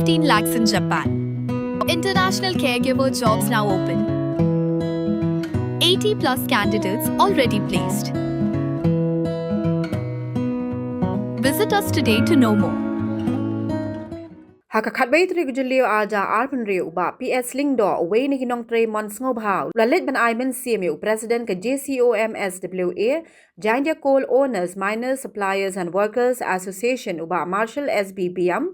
15 lakhs in Japan. International caregiver jobs now open. 80 plus candidates already placed. Visit us today to know more. Haka khatbai tri gujulio aja arpan rio ba PS link do away ni kinong tre months ngobhaw lalit ban aimen CMU president ka JCOMSWA Jandia Coal Owners Miners Suppliers and Workers Association uba Marshall SBBM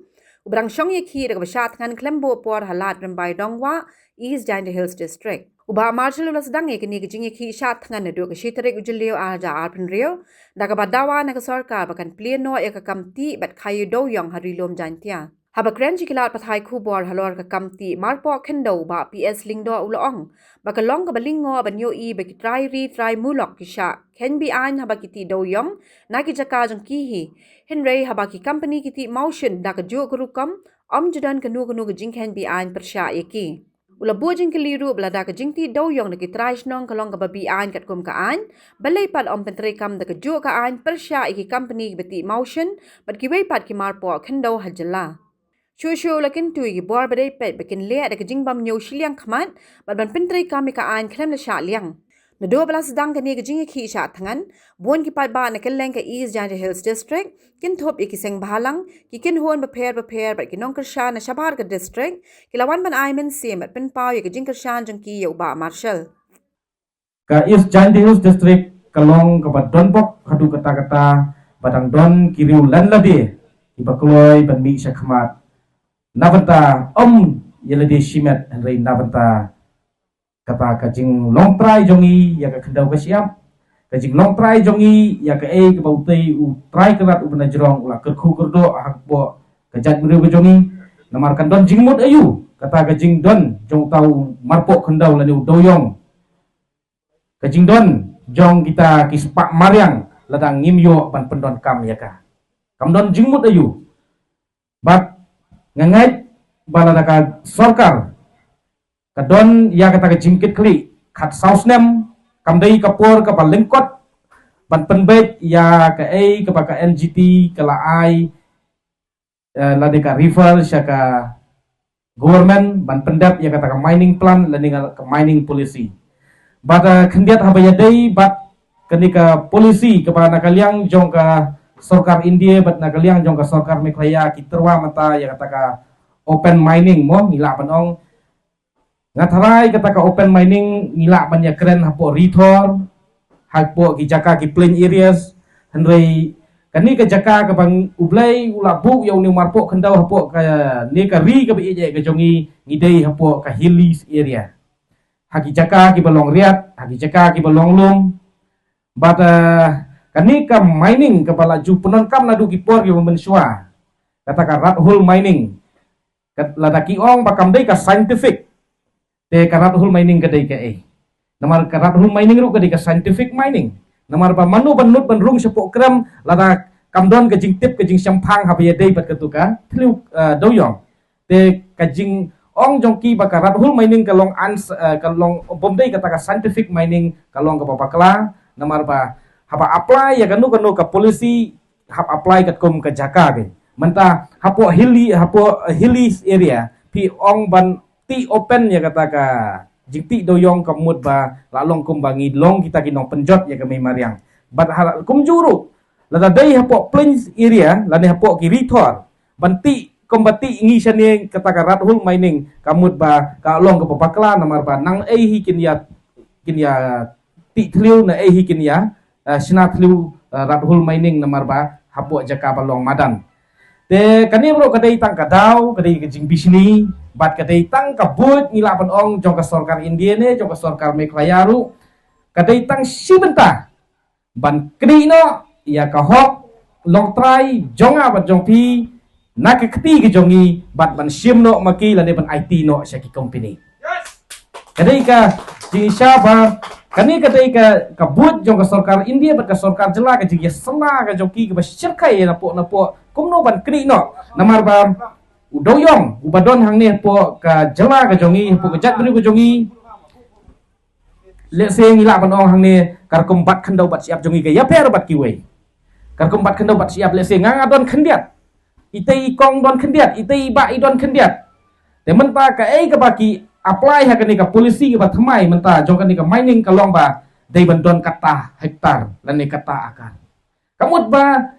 ubrang syong yaki daga basyat ngan klembo por halat rambai dongwa East Jandia Hills District uba Marshall ulas dangi kini gijing yaki syat ngan nadu ka shitrik gujulio aja arpan rio daga badawa na ka sarkar bakan pleno ya ka kamti bat kayu do yong harilom jantia Haba krenji kilat pathai kubor halor ka kamti marpo kendo ba PS lingdo uloong baka long ka balingo banyo I baki try mulok kisha ken bi an haba kiti do yong naki jaka jong kihi henry haba ki company kiti motion da ka jo gurukam judan kanu jing ken bi an persya yaki ula bojing keliru blada ka jingti do yong naki try snong ka long ka babi an kat kum ka an balai pad pentre kam da ka jo ka an persya iki company bati motion bat ki wei pad ki marpo kendo hajala Shushu lakin tui gi bor badai pet bikin le ada kejing bam nyo shiliang khamat bat ban pentri kami ka an klem la sha liang na 12 dang ka ni kejing ki sha thangan bon ki pat ba na keleng ka East Jandia Hills District kin thop ki seng bhalang ki kin hon ba pher bat ki nong sha na shabar ka district ki lawan ban aimen sim bat pen paw ye kejing shan jong ki yo ba Marshall ka East Jandia Hills District kalong ka bat don bok hadu kata batang don kiriu lan lade ki bakloi ban mi sha khamat Navanta yelade shimet henry navanta kata kajing long try jongi ya ka kendau ka siap kajing long try jongi ya ka ke bautei u try kerat u benajrong ula kerku kerdo hakbo kajat meriu jongi namarkan don jingmut ayu kata kajing don jong tau marpo kendau lani doyong kajing don jong kita kispak mariang ladang ngimyo ban pendon kam ya ka kam don jingmut ayu bat ngangai baladaka sorkar kadon ya kata jingkit kli kat sausnem kamdai kapor ka palengkot ban penbet ya ka ka baka NGT kala ai ladeka river syaka government ban pendap ya kata ka mining plan ladeka ka mining policy bata kendiat habaya dei bat kenika polisi kepada nakaliang jong ka Sorkar India bat nakaliang jong ka sorkar Meghalaya kiterwa mata ya kata ka open mining mo ngila panong ngatharai kata ka open mining ngila ban ya keren hapo rithor hapo ki jaka ki plain areas henry kani ka jaka ka bang ublai ula bu ya uni marpo kendau hapo ka ne ka ri ka bi je ka jongi ngidei hapo ka hilly area haki jaka ki balong riat haki jaka ki balong lum but kani ka mining kepala ju penonkam nadu kipor ki mensua kata ka rat hole mining lada ki ong bakam dei ka scientific te ka rat hole mining ka dei ka namar ka rat hole mining ru ka dei ka scientific mining namar ba manu banut ban rung sepok kram lada kamdon ka jing tip ka jing sampang ha ya dei bat katuka tlu doyong te ka jing ong jongki ba ka rat hole mining ka long ans ka long bom dei kata ka scientific mining ka long ka papakla namar ba hapa apply ya kanu ka polisi hap apply kat kom ka jaka ke menta hapo hilly area pi ong ban ti open ya kata ka jikti doyong ka mut ba lalong kum bangi long kita kinong penjot ya kami mariang bat har kum juru lada dai hapo plains area lani hapo ki rithor banti kombati ngi sane kata ka rat hole mining kamut ba ka long ka papakla namar ba nang hikin ya ti tliu na hikin ya sinatlu rat hole mining namar ba hapo jaka balong madan te kani bro kadai tang kadau kadai kejing bisni bat kadai tang kabut ngila pan ong jong ka sorkar India ne jong ka sorkar Meghalaya ru kadai tang sibenta ban kri no ya ka hok long try jonga bat jong pi nak keti ke jongi bat ban sim no maki lade ban IT no syaki company kadai ka jing syaba kani kadai ka kabut jong ka sorkar India bat ka sorkar jela ka jing sena ka joki ka basyirkai napo kumno ban kri no namar ba udoyong ubadon hang ne po ka jela ka jongi po ka jat beri ka jongi le se ngila ban ong hang ne kar kumbat khandau bat siap jongi ka ya per bat kiwe kar kumbat khandau bat siap le se ngadon khandiat itei kong don kendiat, itei ba idon kendiat. Te menta ka ka baki apply ha kani ka polisi ba thamai menta jong kani ka mining ka long ba dei ban don kata hektar lan ni kata akar. Kamut ba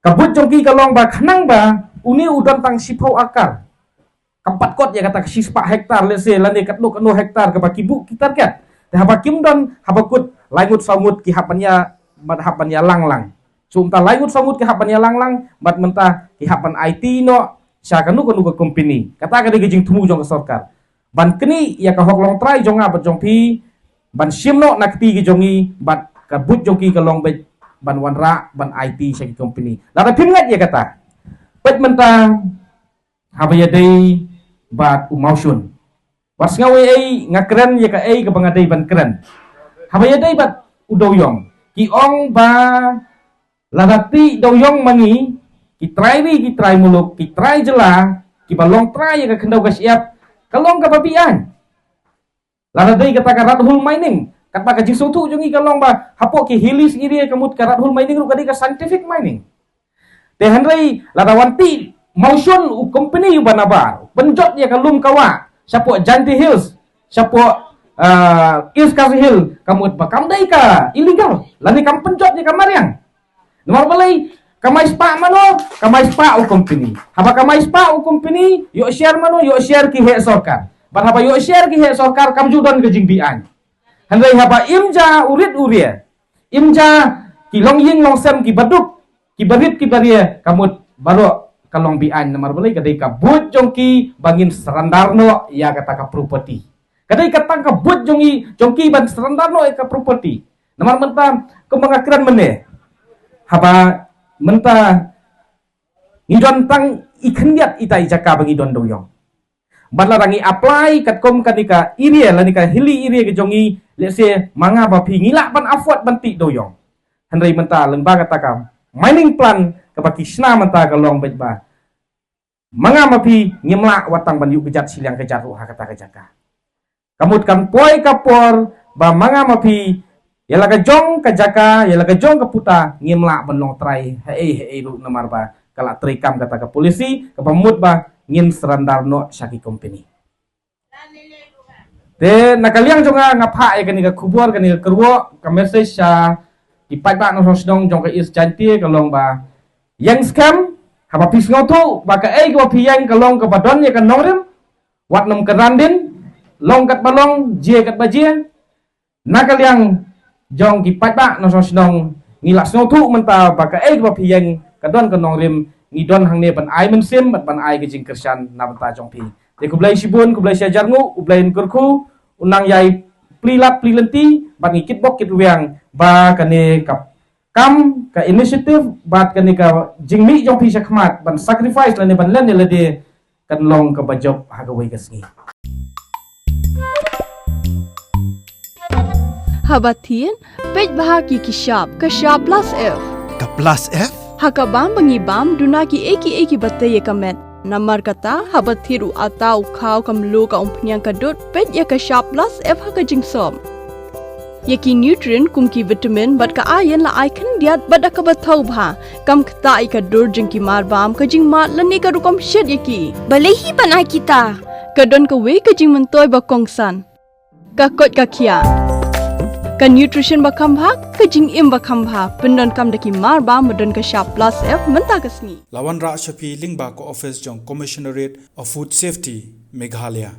kabut jong ki ka long ba khanang ba uni udon tang sipau akar. Kampat kot ya kata ka sispa hektar lese lan ni katno kano hektar ka baki bu kitar kat. Te habakim don habakut langut samut ki hapanya mat hapanya langlang. Sumta langut samut ki hapanya langlang mat menta ki hapan IT no sya kanu ke company kata ka digijing tumu jong ka sarkar ban kini ya ka hoklong trai jong abat jong pi ban simno nakti gi jongi bat ka but jong ki ka long bet ban wanra ban IT sya ki company lada pingat ya kata pet menta habaya dei bat umausun was ngawe ai ngakren ya ka ai ka bangadai ban keren habaya dei bat udoyong ki ong ba ladati doyong mangi ki try muluk ki try jela ki balong try ka kendau ka siap kalong ka babian lada dei kata ka radhul mining kata ka jisu tu jongi kalong ba hapo ki hilis iri kamut ka radhul mining ru ka scientific mining te hanrei lada wanti mausun u company u banabar benjot ya kalum kawa sapo Janti Hills sapo East Kasi Hill kamut ba kamdai ka illegal lani kam penjot ya kamariang nomor balai kamay spa mano, kamay spa o company. Haba kamay spa o company, yo share mano, yo share ki he sorkar. Ban haba yo share ki he sorkar kam judan ke jingbian. Handai haba imja urit uria. Imja ki long ying long sem ki baduk, ki barit ki baria kamut baro kalong bian namar balai kadai ka but jongki bangin serandarno ya kata ka property. Kadai kata ka but jongki ban serandarno ka property. Namar menta kemangakran mene. Haba menta ngidon tang ikendiat itai jaka bagi don doyong badla rangi apply kat kom kanika iria lanika hili iria ke jongi lese manga ba phi ngila ban afwat banti doyong henrei menta lembaga takam mining plan ka baki sna menta ka long bet ba manga ma phi ngimla watang ban yu kejat silang kejat ha kata ka jaka kamut kan poi kapor ba manga ma phi yala ka jong ka jaka yala ka jong ka puta ngimla benong trai hei lu namar ba kala trikam kata ka polisi ka pamut ba ngin serandarno syaki company te nakaliang jonga ngapa ya kani ka kubur kani ka kerwo ka message sa ipai ba no sosdong jong ka is janti ka long ba yang scam haba pis ngotu ba ka ka piang ka long ka badon ya ka nongrim wat nom ka randin long kat balong je kat bajien nakaliang jong ki pai no sosdong ngilak snotu menta baka ba piyeng kadon kanong rim ngidon hang ne ban ai men sim ban ai ke jing kersan na banta jong pi te kublai sibun kublai syajar ngu ublain kurku unang yai plilat plilenti ban ngikit bok kit wiang ba kane kap kam ka initiative bat kane ka jingmi jong pi sakmat ban sacrifice lane ban len le de kan long ka bajob hagawai kasngi Habatin, pej bahaki ki shop, ka shop plus F. Ka plus F? Haka bam bangi bam, duna ki eki bataye kamet. Namar kata, habathiru atau kau kamlu ka umpnyang kadut, pej ya ka shop plus F haka jingsom. Yaki nutrient kum ki vitamin, bat ka ayan la icon diat bat ka batau bha. Kam kata i ka dur jing ki mar bam, ka jing mat lani ka rukom shed yaki. Balehi panai kita. Kadon ka we ka jing mentoy ba kongsan. Ka kot ka kia. Ka nutrition bakam bha ka jing im bakam bha pendon kam daki mar ba modon ka shop plus F menta kasni Lawan Ra Shafi Lingba ko office jong Commissionerate of Food Safety Meghalaya